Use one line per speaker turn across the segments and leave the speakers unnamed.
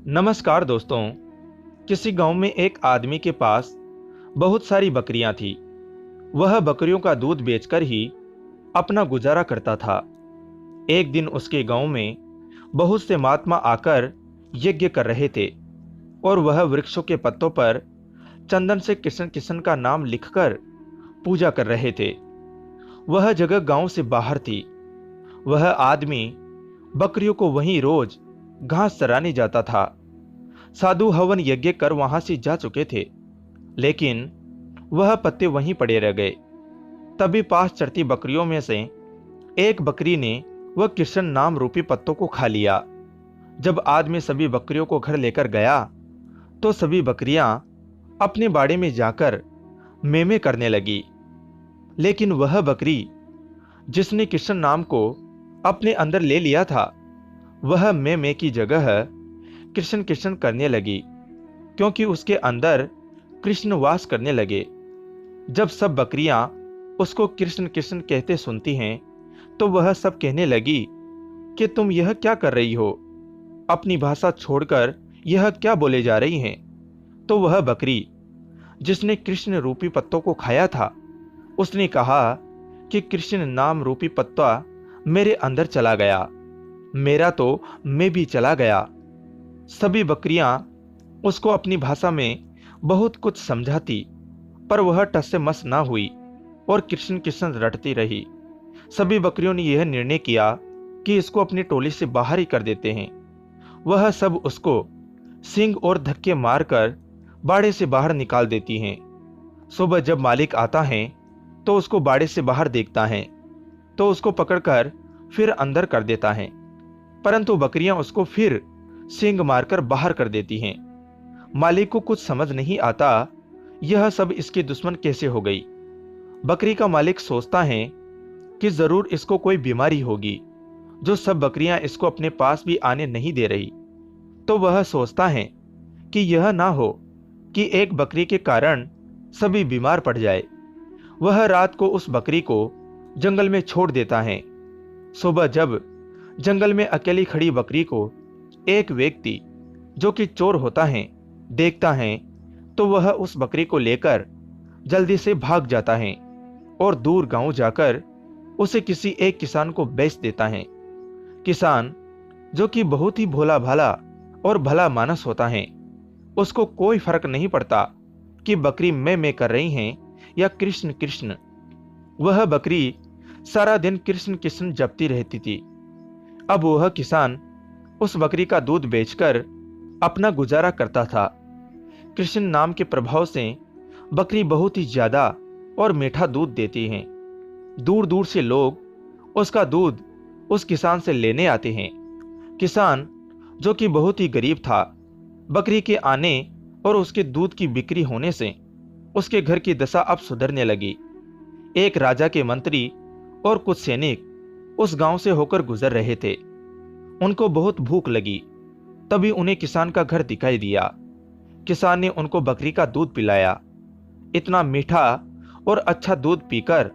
नमस्कार दोस्तों। किसी गांव में एक आदमी के पास बहुत सारी बकरियां थी। वह बकरियों का दूध बेचकर ही अपना गुजारा करता था। एक दिन उसके गांव में बहुत से महात्मा आकर यज्ञ कर रहे थे और वह वृक्षों के पत्तों पर चंदन से किशन किशन का नाम लिखकर पूजा कर रहे थे। वह जगह गांव से बाहर थी। वह आदमी बकरियों को वहीं रोज घास चराने जाता था। साधु हवन यज्ञ कर वहां से जा चुके थे, लेकिन वह पत्ते वहीं पड़े रह गए। तभी पास चरती बकरियों में से एक बकरी ने वह किशन नाम रूपी पत्तों को खा लिया। जब आदमी सभी बकरियों को घर लेकर गया तो सभी बकरियां अपने बाड़े में जाकर मेमे करने लगी, लेकिन वह बकरी जिसने किशन नाम को अपने अंदर ले लिया था, वह मेमे की जगह कृष्ण कृष्ण करने लगी, क्योंकि उसके अंदर कृष्ण वास करने लगे। जब सब बकरियां उसको कृष्ण कृष्ण कहते सुनती हैं तो वह सब कहने लगी कि तुम यह क्या कर रही हो, अपनी भाषा छोड़कर यह क्या बोले जा रही हैं। तो वह बकरी जिसने कृष्ण रूपी पत्तों को खाया था, उसने कहा कि कृष्ण नाम रूपी पत्ता मेरे अंदर चला गया, मेरा तो मैं भी चला गया। सभी बकरियां उसको अपनी भाषा में बहुत कुछ समझाती, पर वह टस से मस ना हुई और कृष्ण कृष्ण रटती रही। सभी बकरियों ने यह निर्णय किया कि इसको अपनी टोली से बाहर ही कर देते हैं। वह सब उसको सींग और धक्के मारकर बाड़े से बाहर निकाल देती हैं। सुबह जब मालिक आता है तो उसको बाड़े से बाहर देखता है तो उसको पकड़कर फिर अंदर कर देता है, परंतु बकरियां उसको फिर सींग मारकर बाहर कर देती हैं। मालिक को कुछ समझ नहीं आता, यह सब इसकी दुश्मन कैसे हो गई। बकरी का मालिक सोचता है कि जरूर इसको कोई बीमारी होगी, जो सब बकरियां इसको अपने पास भी आने नहीं दे रही। तो वह सोचता है कि यह ना हो कि एक बकरी के कारण सभी बीमार पड़ जाए। वह रात को उस बकरी को जंगल में छोड़ देता है। सुबह जब जंगल में अकेली खड़ी बकरी को एक व्यक्ति जो कि चोर होता है देखता है, तो वह उस बकरी को लेकर जल्दी से भाग जाता है और दूर गांव जाकर उसे किसी एक किसान को बेच देता है। किसान जो कि बहुत ही भोला भाला और भला मानस होता है, उसको कोई फर्क नहीं पड़ता कि बकरी मैं कर रही हैं या कृष्ण कृष्ण। वह बकरी सारा दिन कृष्ण कृष्ण जपती रहती थी। अब वह किसान उस बकरी का दूध बेचकर अपना गुजारा करता था। कृष्ण नाम के प्रभाव से बकरी बहुत ही ज्यादा और मीठा दूध देती है। दूर दूर से लोग उसका दूध उस किसान से लेने आते हैं। किसान जो कि बहुत ही गरीब था, बकरी के आने और उसके दूध की बिक्री होने से उसके घर की दशा अब सुधरने लगी। एक राजा के मंत्री और कुछ सैनिक उस गांव से होकर गुजर रहे थे। उनको बहुत भूख लगी, तभी उन्हें किसान का घर दिखाई दिया। किसान ने उनको बकरी का दूध पिलाया। इतना मीठा और अच्छा दूध पीकर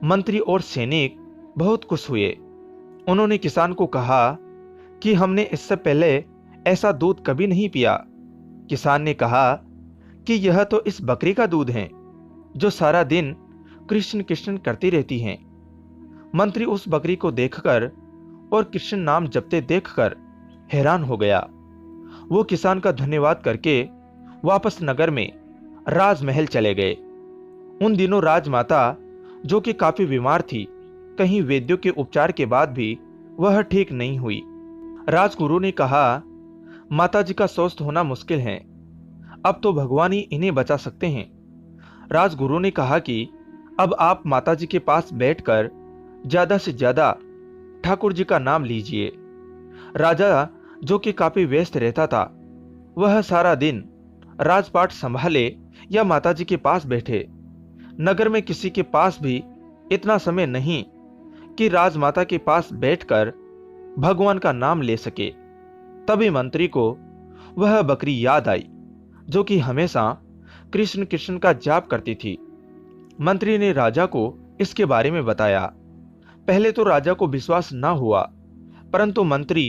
मंत्री और सैनिक बहुत खुश हुए। उन्होंने किसान को कहा कि हमने इससे पहले ऐसा दूध कभी नहीं पिया। किसान ने कहा कि यह तो इस बकरी का दूध है जो सारा दिन कृष्ण कृष्ण करती रहती हैं। मंत्री उस बकरी को देखकर और कृष्ण नाम जपते देखकर हैरान हो गया। वो किसान का धन्यवाद करके वापस नगर में राजमहल चले गए। उन दिनों राजमाता जो कि काफी बीमार थी, कहीं वैद्यों के उपचार के बाद भी वह ठीक नहीं हुई। राजगुरु ने कहा, माताजी का स्वस्थ होना मुश्किल है, अब तो भगवान ही इन्हें बचा सकते हैं। राजगुरु ने कहा कि अब आप माताजी के पास बैठकर ज्यादा से ज्यादा ठाकुर जी का नाम लीजिए। राजा जो कि काफी व्यस्त रहता था, वह सारा दिन राजपाट संभाले या माताजी के पास बैठे। नगर में किसी के पास भी इतना समय नहीं कि राजमाता के पास बैठकर भगवान का नाम ले सके। तभी मंत्री को वह बकरी याद आई जो कि हमेशा कृष्ण कृष्ण का जाप करती थी। मंत्री ने राजा को इसके बारे में बताया। पहले तो राजा को विश्वास न हुआ, परंतु मंत्री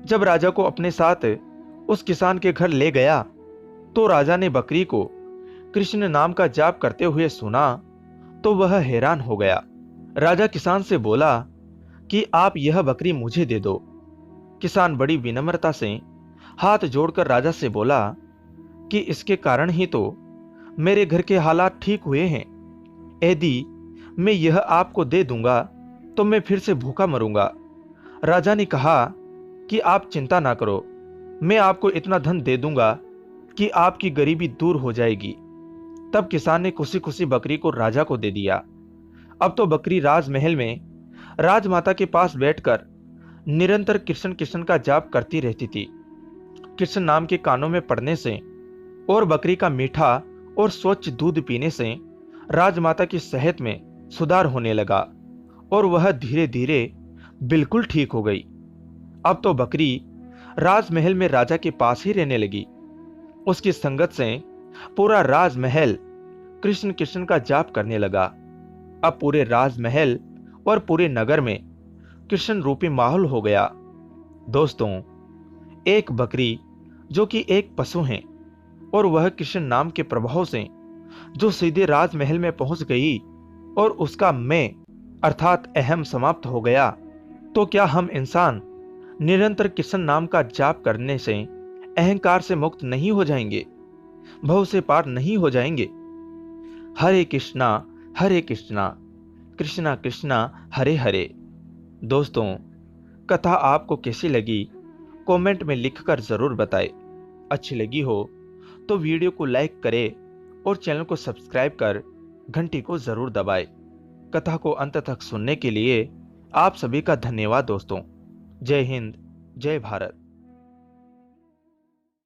जब राजा को अपने साथ उस किसान के घर ले गया तो राजा ने बकरी को कृष्ण नाम का जाप करते हुए सुना तो वह हैरान हो गया। राजा किसान से बोला कि आप यह बकरी मुझे दे दो। किसान बड़ी विनम्रता से हाथ जोड़कर राजा से बोला कि इसके कारण ही तो मेरे घर के हालात ठीक हुए हैं। यदि मैं यह आपको दे दूंगा तो मैं फिर से भूखा मरूंगा। राजा ने कहा कि आप चिंता ना करो, मैं आपको इतना धन दे दूंगा कि आपकी गरीबी दूर हो जाएगी। तब किसान ने खुशी खुशी बकरी को राजा को दे दिया। अब तो बकरी राजमहल में राजमाता के पास बैठकर निरंतर कृष्ण कृष्ण का जाप करती रहती थी। कृष्ण नाम के कानों में पड़ने से और बकरी का मीठा और स्वच्छ दूध पीने से राजमाता की सेहत में सुधार होने लगा और वह धीरे धीरे बिल्कुल ठीक हो गई। अब तो बकरी राजमहल में राजा के पास ही रहने लगी। उसकी संगत से पूरा राजमहल कृष्ण कृष्ण का जाप करने लगा। अब पूरे राजमहल और पूरे नगर में कृष्ण रूपी माहौल हो गया। दोस्तों, एक बकरी जो कि एक पशु है और वह कृष्ण नाम के प्रभाव से जो सीधे राजमहल में पहुंच गई और उसका मैं अर्थात अहम समाप्त हो गया, तो क्या हम इंसान निरंतर कृष्ण नाम का जाप करने से अहंकार से मुक्त नहीं हो जाएंगे, भव से पार नहीं हो जाएंगे? हरे कृष्णा कृष्णा कृष्णा हरे हरे। दोस्तों, कथा आपको कैसी लगी कमेंट में लिखकर जरूर बताएं। अच्छी लगी हो तो वीडियो को लाइक करें और चैनल को सब्सक्राइब कर घंटी को जरूर दबाएं। कथा को अंत तक सुनने के लिए आप सभी का धन्यवाद दोस्तों। जय हिंद, जय भारत।